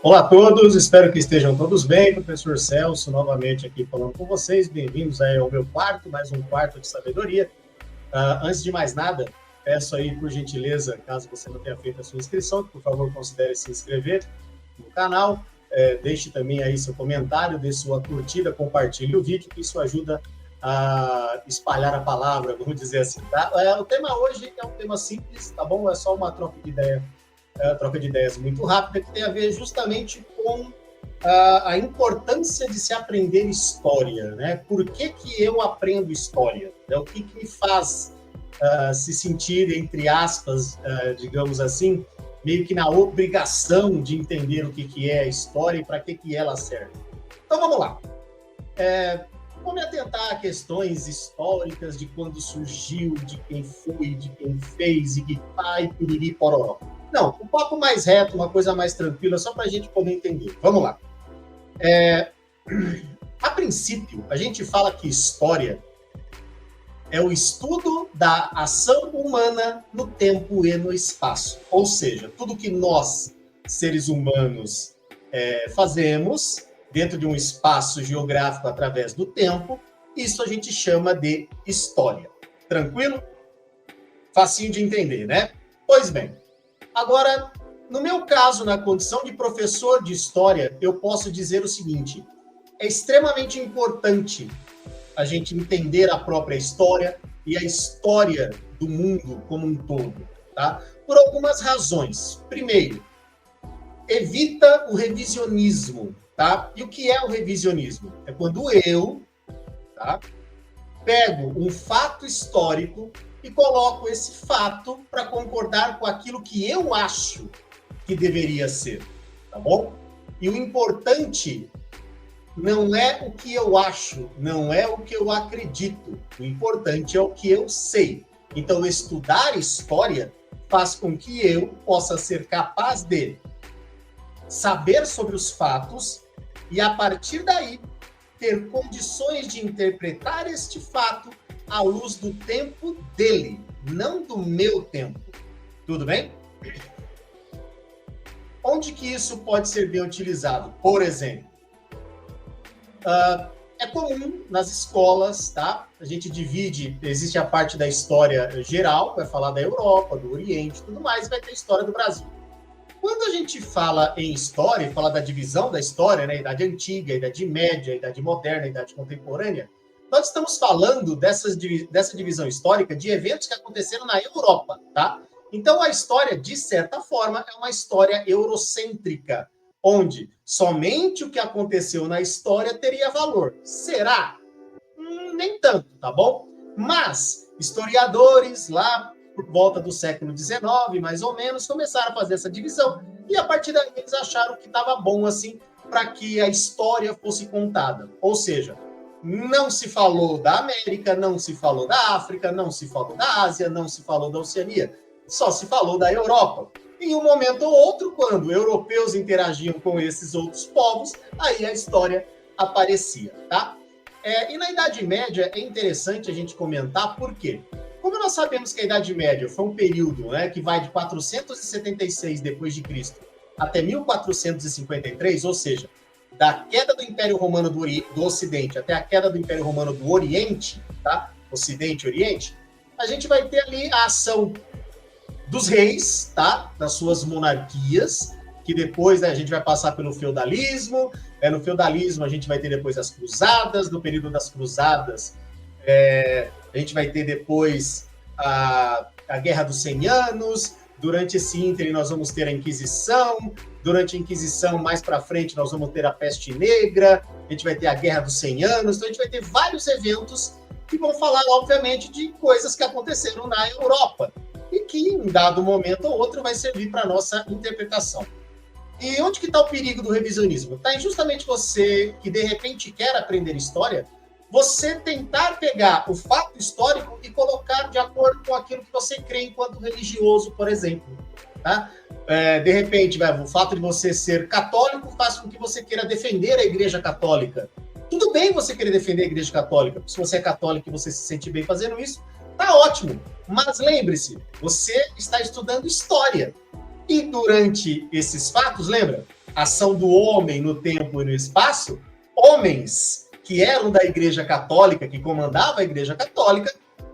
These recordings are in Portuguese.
Olá a todos, espero que estejam todos bem. Professor Celso, novamente aqui falando com vocês. Bem-vindos aí ao meu quarto, mais um quarto de sabedoria. Antes de mais nada, peço aí, por gentileza, caso você não tenha feito a sua inscrição, que por favor considere se inscrever no canal. Deixe também aí seu comentário, dê sua curtida, compartilhe o vídeo, que isso ajuda a espalhar a palavra, vamos dizer assim, tá? O tema hoje é um tema simples, tá bom? É só uma troca de ideias muito rápida, que tem a ver justamente com a importância de se aprender história, né? Por que eu aprendo história? O que me faz se sentir, entre aspas, digamos assim, meio que na obrigação de entender o que é a história e para que ela serve. Então, vamos lá. Vou me atentar a questões históricas de quando surgiu, de quem foi, de quem fez, e que pai, piriri, pororó. Não, um papo mais reto, uma coisa mais tranquila, só para a gente poder entender. Vamos lá. A princípio, a gente fala que história é o estudo da ação humana no tempo e no espaço. Ou seja, tudo que nós, seres humanos, fazemos dentro de um espaço geográfico através do tempo, isso a gente chama de história. Tranquilo? Facinho de entender, né? Pois bem. Agora, no meu caso, na condição de professor de história, eu posso dizer o seguinte: é extremamente importante a gente entender a própria história e a história do mundo como um todo, tá? Por algumas razões. Primeiro, evita o revisionismo, tá? E o que é o revisionismo? É quando eu, tá, pego um fato histórico e coloco esse fato para concordar com aquilo que eu acho que deveria ser, tá bom? E o importante não é o que eu acho, não é o que eu acredito. O importante é o que eu sei. Então, estudar história faz com que eu possa ser capaz de saber sobre os fatos e, a partir daí, ter condições de interpretar este fato à luz do tempo dele, não do meu tempo. Tudo bem? Onde que isso pode ser bem utilizado? Por exemplo, é comum nas escolas, tá? A gente divide, existe a parte da história geral, vai falar da Europa, do Oriente, tudo mais, vai ter a história do Brasil. Quando a gente fala em história, fala da divisão da história, né? Idade antiga, idade média, idade moderna, idade contemporânea, nós estamos falando dessa divisão histórica de eventos que aconteceram na Europa, tá? Então, a história, de certa forma, é uma história eurocêntrica, onde somente o que aconteceu na história teria valor. Será? Nem tanto, tá bom? Mas historiadores lá por volta do século XIX, mais ou menos, começaram a fazer essa divisão e, a partir daí, eles acharam que estava bom assim para que a história fosse contada. Ou seja, não se falou da América, não se falou da África, não se falou da Ásia, não se falou da Oceania, só se falou da Europa. Em um momento ou outro, quando europeus interagiam com esses outros povos, aí a história aparecia, tá? E na Idade Média é interessante a gente comentar por quê? Como nós sabemos que a Idade Média foi um período, né, que vai de 476 depois de Cristo até 1453, ou seja, da queda do Império Romano do Ocidente até a queda do Império Romano do Oriente, tá? Ocidente e Oriente, a gente vai ter ali a ação dos reis, tá? Das suas monarquias, que depois, né, a gente vai passar pelo feudalismo, no feudalismo a gente vai ter depois as cruzadas, no período das cruzadas a gente vai ter depois a Guerra dos 100 Anos, durante esse ínterim nós vamos ter a Inquisição, durante a Inquisição, mais para frente, nós vamos ter a Peste Negra, a gente vai ter a Guerra dos 100 Anos, então a gente vai ter vários eventos que vão falar, obviamente, de coisas que aconteceram na Europa e que, em dado momento ou outro, vai servir para a nossa interpretação. E onde que está o perigo do revisionismo? Está em justamente você, que de repente quer aprender história, você tentar pegar o fato histórico e colocar de acordo com aquilo que você crê enquanto religioso, por exemplo. Tá? De repente, o fato de você ser católico faz com que você queira defender a Igreja Católica. Tudo bem você querer defender a Igreja Católica, se você é católico e você se sente bem fazendo isso, tá ótimo. Mas lembre-se, você está estudando história. E durante esses fatos, lembra? ação do homem no tempo e no espaço, homens que eram da Igreja Católica, que comandava a Igreja Católica,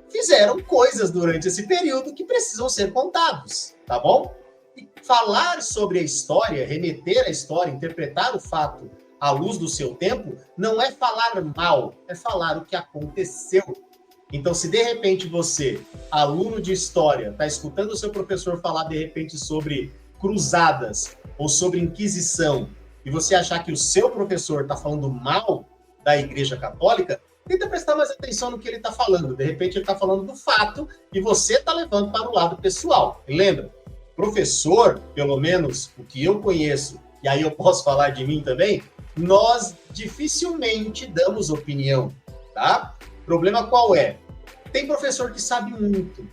fizeram coisas durante esse período que precisam ser contados, tá bom? E falar sobre a história, remeter à história, interpretar o fato à luz do seu tempo, não é falar mal, é falar o que aconteceu. Então, se de repente você, aluno de história, está escutando o seu professor falar de repente sobre cruzadas ou sobre Inquisição, e você achar que o seu professor está falando mal da Igreja Católica, tenta prestar mais atenção no que ele está falando. De repente ele está falando do fato e você está levando para o lado pessoal. E lembra, professor, pelo menos o que eu conheço, e aí eu posso falar de mim também, nós dificilmente damos opinião, tá? O problema qual é? Tem professor que sabe muito,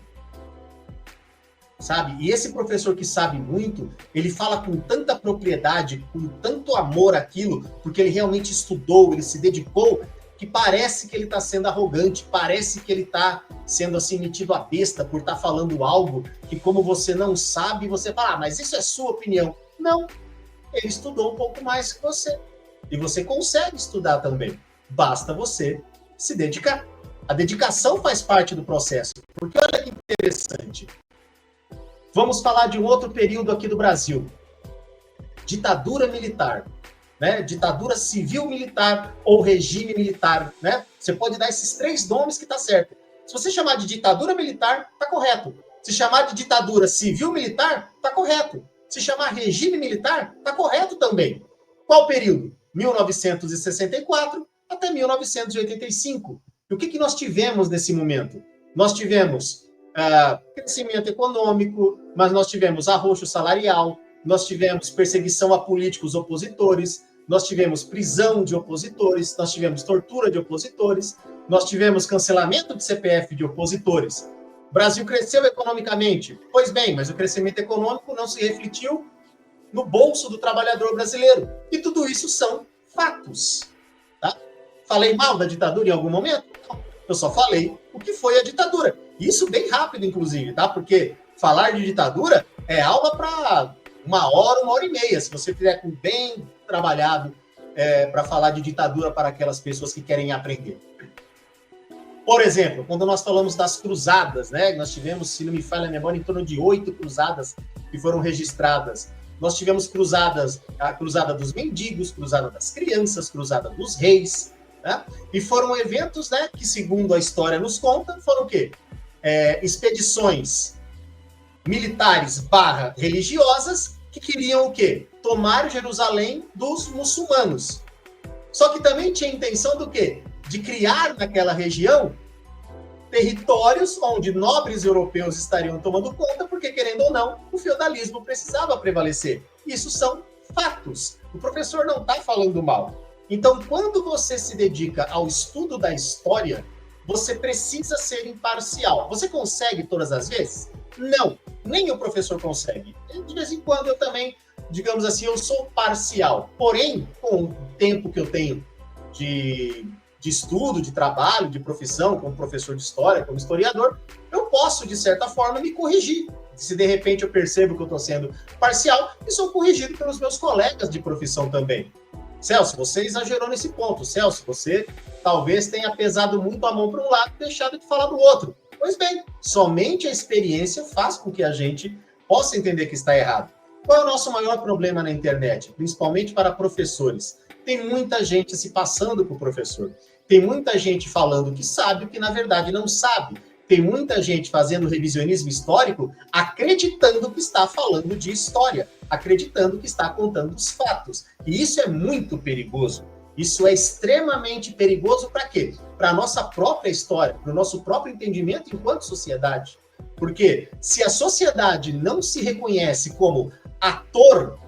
sabe? E esse professor que sabe muito, ele fala com tanta propriedade, com tanto amor àquilo, porque ele realmente estudou, ele se dedicou, que parece que ele está sendo arrogante, parece que ele está sendo assim metido à besta por estar falando algo que, como você não sabe, você fala, mas isso é sua opinião. Não, ele estudou um pouco mais que você. E você consegue estudar também. Basta você se dedicar. A dedicação faz parte do processo. Porque olha que interessante. Vamos falar de um outro período aqui do Brasil. Ditadura militar. Né? Ditadura civil-militar ou regime militar. Né? Você pode dar esses 3 nomes que está certo. Se você chamar de ditadura militar, está correto. Se chamar de ditadura civil-militar, está correto. Se chamar regime militar, está correto também. Qual período? 1964 até 1985. E o que nós tivemos nesse momento? Nós tivemos crescimento econômico, mas nós tivemos arroxo salarial, nós tivemos perseguição a políticos opositores, nós tivemos prisão de opositores, nós tivemos tortura de opositores, nós tivemos cancelamento de CPF de opositores. O Brasil cresceu economicamente? Pois bem, mas o crescimento econômico não se refletiu no bolso do trabalhador brasileiro. E tudo isso são fatos. Tá? Falei mal da ditadura em algum momento? Não. Eu só falei o que foi a ditadura. Isso bem rápido, inclusive, tá? Porque falar de ditadura é aula para 1 hora e meia, se você fizer com bem trabalhado para falar de ditadura para aquelas pessoas que querem aprender. Por exemplo, quando nós falamos das cruzadas, né? Nós tivemos, se não me falha a memória, em torno de 8 cruzadas que foram registradas. Nós tivemos a cruzada dos mendigos, cruzada das crianças, cruzada dos reis, né? E foram eventos, né, que, segundo a história nos conta, foram o quê? Expedições militares / religiosas que queriam o quê? Tomar Jerusalém dos muçulmanos. Só que também tinha a intenção do quê? De criar naquela região territórios onde nobres europeus estariam tomando conta, porque, querendo ou não, o feudalismo precisava prevalecer. Isso são fatos. O professor não está falando mal. Então, quando você se dedica ao estudo da história, você precisa ser imparcial. Você consegue todas as vezes? Não, nem o professor consegue. De vez em quando eu também, digamos assim, eu sou parcial. Porém, com o tempo que eu tenho de estudo, de trabalho, de profissão, como professor de história, como historiador, eu posso, de certa forma, me corrigir. Se de repente eu percebo que eu estou sendo parcial, e sou corrigido pelos meus colegas de profissão também. Celso, você exagerou nesse ponto. Celso, você talvez tenha pesado muito a mão para um lado e deixado de falar do outro. Pois bem, somente a experiência faz com que a gente possa entender que está errado. Qual é o nosso maior problema na internet? Principalmente para professores. Tem muita gente se passando por professor. Tem muita gente falando que sabe o que na verdade não sabe. Tem muita gente fazendo revisionismo histórico acreditando que está falando de história, acreditando que está contando os fatos. E isso é muito perigoso. Isso é extremamente perigoso para quê? Para a nossa própria história, para o nosso próprio entendimento enquanto sociedade. Porque se a sociedade não se reconhece como ator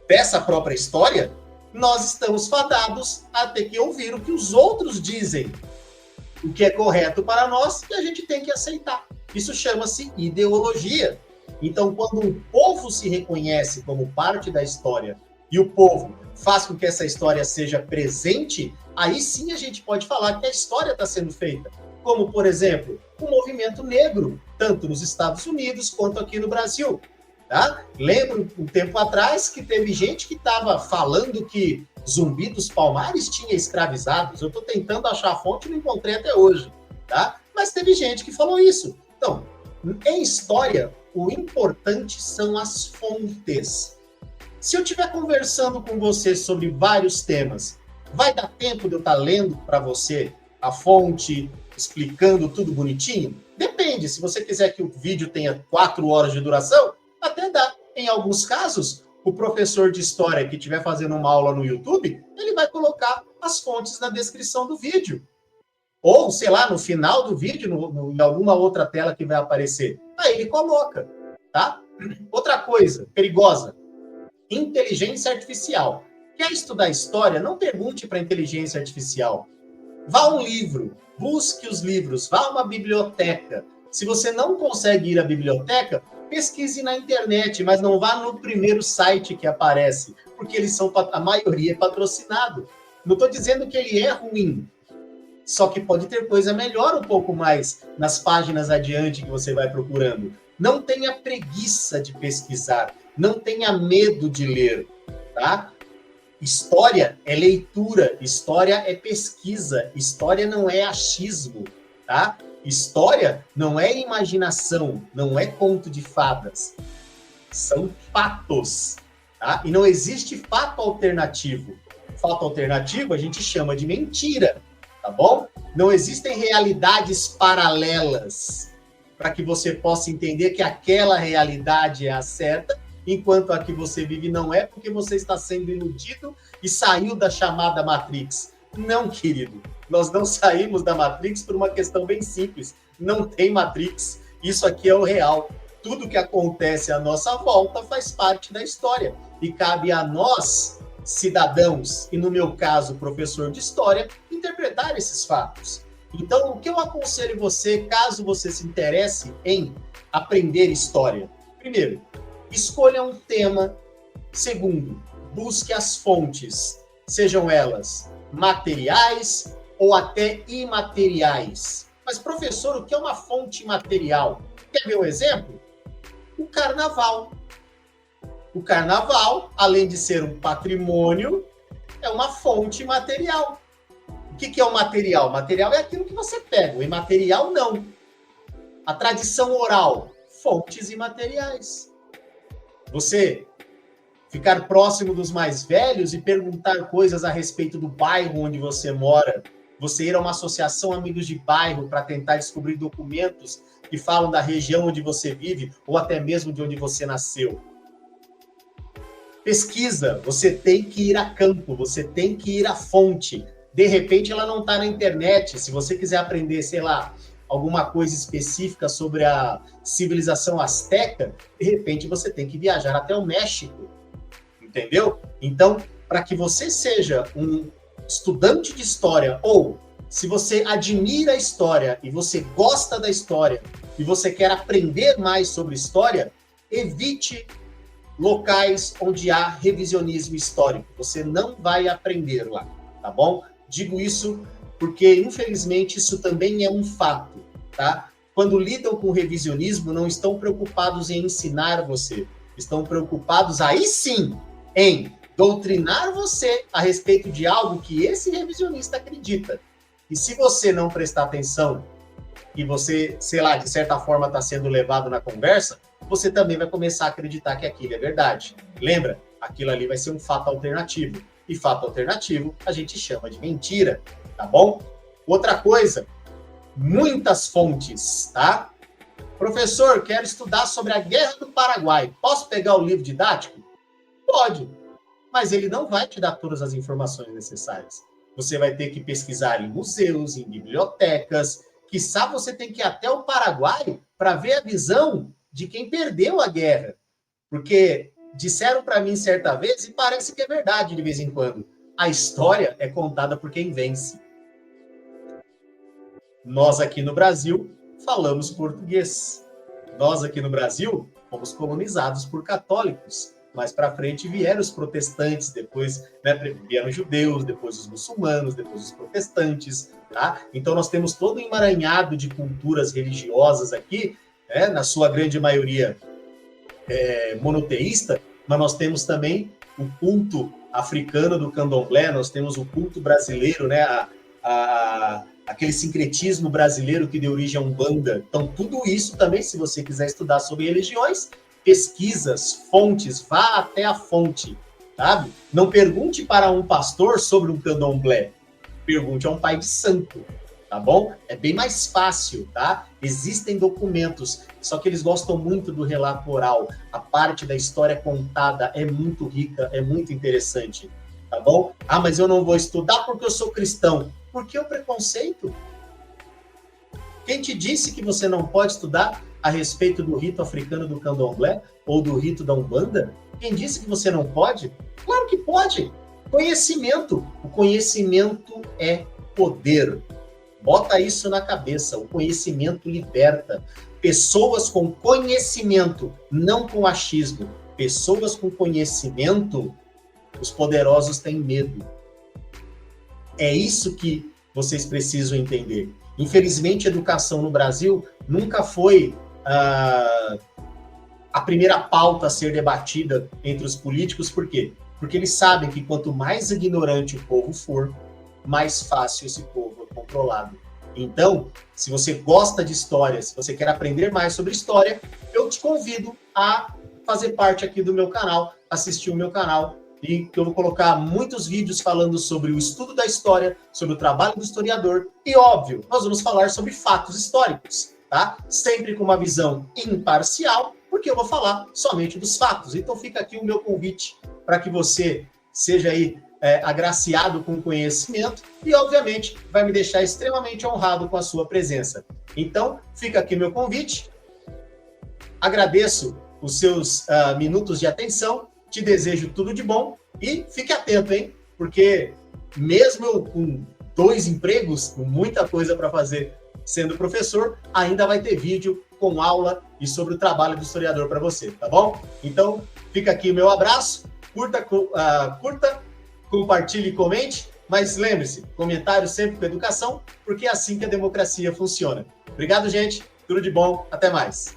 dessa própria história, nós estamos fadados a ter que ouvir o que os outros dizem, o que é correto para nós, e a gente tem que aceitar. Isso chama-se ideologia. Então, quando um povo se reconhece como parte da história e o povo faz com que essa história seja presente, aí sim a gente pode falar que a história está sendo feita. Como, por exemplo, o movimento negro, tanto nos Estados Unidos quanto aqui no Brasil. Tá? Lembro um tempo atrás que teve gente que estava falando que Zumbi dos Palmares tinha escravizados. Eu estou tentando achar a fonte e não encontrei até hoje. Tá? Mas teve gente que falou isso. Então, em história, o importante são as fontes. Se eu estiver conversando com você sobre vários temas, vai dar tempo de eu estar lendo para você a fonte, explicando tudo bonitinho? Depende. Se você quiser que o vídeo tenha 4 horas de duração, até dá. Em alguns casos, o professor de história que estiver fazendo uma aula no YouTube, ele vai colocar as fontes na descrição do vídeo. Ou, sei lá, no final do vídeo, em alguma outra tela que vai aparecer. Aí ele coloca, tá? Outra coisa perigosa, inteligência artificial. Quer estudar história? Não pergunte para a inteligência artificial. Vá a um livro, busque os livros, vá a uma biblioteca. Se você não consegue ir à biblioteca, pesquise na internet, mas não vá no primeiro site que aparece, porque eles são, a maioria é patrocinado. Não estou dizendo que ele é ruim, só que pode ter coisa melhor um pouco mais nas páginas adiante que você vai procurando. Não tenha preguiça de pesquisar, não tenha medo de ler, tá? História é leitura, história é pesquisa, história não é achismo, tá? História não é imaginação, não é conto de fadas. São fatos, tá? E não existe fato alternativo. Fato alternativo a gente chama de mentira, tá bom? Não existem realidades paralelas para que você possa entender que aquela realidade é a certa, enquanto a que você vive não é, porque você está sendo iludido e saiu da chamada Matrix. Não, querido. Nós não saímos da Matrix por uma questão bem simples. Não tem Matrix. Isso aqui é o real. Tudo que acontece à nossa volta faz parte da história. E cabe a nós, cidadãos, e no meu caso, professor de história, interpretar esses fatos. Então, o que eu aconselho você, caso você se interesse em aprender história? Primeiro, escolha um tema. Segundo, busque as fontes, sejam elas materiais ou até imateriais. Mas, professor, o que é uma fonte material? Quer ver um exemplo? O carnaval. O carnaval, além de ser um patrimônio, é uma fonte material. O que é o material? O material é aquilo que você pega, o imaterial não. A tradição oral, fontes imateriais. Você ficar próximo dos mais velhos e perguntar coisas a respeito do bairro onde você mora, você ir a uma associação Amigos de Bairro para tentar descobrir documentos que falam da região onde você vive ou até mesmo de onde você nasceu. Pesquisa, você tem que ir a campo, você tem que ir à fonte. De repente ela não está na internet. Se você quiser aprender, sei lá, alguma coisa específica sobre a civilização asteca, de repente você tem que viajar até o México. Entendeu? Então, para que você seja um estudante de história, ou se você admira a história e você gosta da história e você quer aprender mais sobre história, evite locais onde há revisionismo histórico. Você não vai aprender lá, tá bom? Digo isso porque, infelizmente, isso também é um fato, tá? Quando lidam com revisionismo, não estão preocupados em ensinar você, estão preocupados, aí sim, em doutrinar você a respeito de algo que esse revisionista acredita. E se você não prestar atenção e você, sei lá, de certa forma está sendo levado na conversa, você também vai começar a acreditar que aquilo é verdade. Lembra? Aquilo ali vai ser um fato alternativo. E fato alternativo a gente chama de mentira, tá bom? Outra coisa, muitas fontes, tá? Professor, quero estudar sobre a Guerra do Paraguai. Posso pegar o livro didático? Pode, mas ele não vai te dar todas as informações necessárias. Você vai ter que pesquisar em museus, em bibliotecas, quiçá você tem que ir até o Paraguai para ver a visão de quem perdeu a guerra. Porque disseram para mim certa vez, e parece que é verdade de vez em quando, a história é contada por quem vence. Nós aqui no Brasil falamos português. Nós aqui no Brasil fomos colonizados por católicos. Mais para frente vieram os protestantes, depois vieram os judeus, depois os muçulmanos, depois os protestantes, tá? Então nós temos todo um emaranhado de culturas religiosas aqui, né? Na sua grande maioria monoteísta, mas nós temos também o culto africano do candomblé, nós temos o culto brasileiro, né? Aquele sincretismo brasileiro que deu origem à Umbanda. Então, tudo isso também, se você quiser estudar sobre religiões, pesquisas, fontes, vá até a fonte, sabe? Não pergunte para um pastor sobre um candomblé, pergunte a um pai de santo, tá bom? É bem mais fácil, tá? Existem documentos, só que eles gostam muito do relato oral. A parte da história contada é muito rica, é muito interessante, tá bom? Ah, mas eu não vou estudar porque eu sou cristão. Por que o preconceito? Quem te disse que você não pode estudar a respeito do rito africano do candomblé ou do rito da Umbanda? Quem disse que você não pode? Claro que pode. Conhecimento. O conhecimento é poder. Bota isso na cabeça. O conhecimento liberta. Pessoas com conhecimento, não com achismo. Pessoas com conhecimento, os poderosos têm medo. É isso que vocês precisam entender. Infelizmente, a educação no Brasil nunca foi a primeira pauta a ser debatida entre os políticos. Por quê? Porque eles sabem que quanto mais ignorante o povo for, mais fácil esse povo é controlado. Então, se você gosta de história, se você quer aprender mais sobre história, eu te convido a fazer parte aqui do meu canal, assistir o meu canal, e que eu vou colocar muitos vídeos falando sobre o estudo da história, sobre o trabalho do historiador, e óbvio, nós vamos falar sobre fatos históricos, tá? Sempre com uma visão imparcial, porque eu vou falar somente dos fatos. Então fica aqui o meu convite para que você seja aí agraciado com conhecimento e, obviamente, vai me deixar extremamente honrado com a sua presença. Então, fica aqui meu convite. Agradeço os seus minutos de atenção, te desejo tudo de bom e fique atento, hein? Porque mesmo eu com 2 empregos, com muita coisa para fazer sendo professor, ainda vai ter vídeo com aula e sobre o trabalho do historiador para você, tá bom? Então, fica aqui o meu abraço, curta, compartilhe e comente, mas lembre-se, comentário sempre com educação, porque é assim que a democracia funciona. Obrigado, gente, tudo de bom, até mais.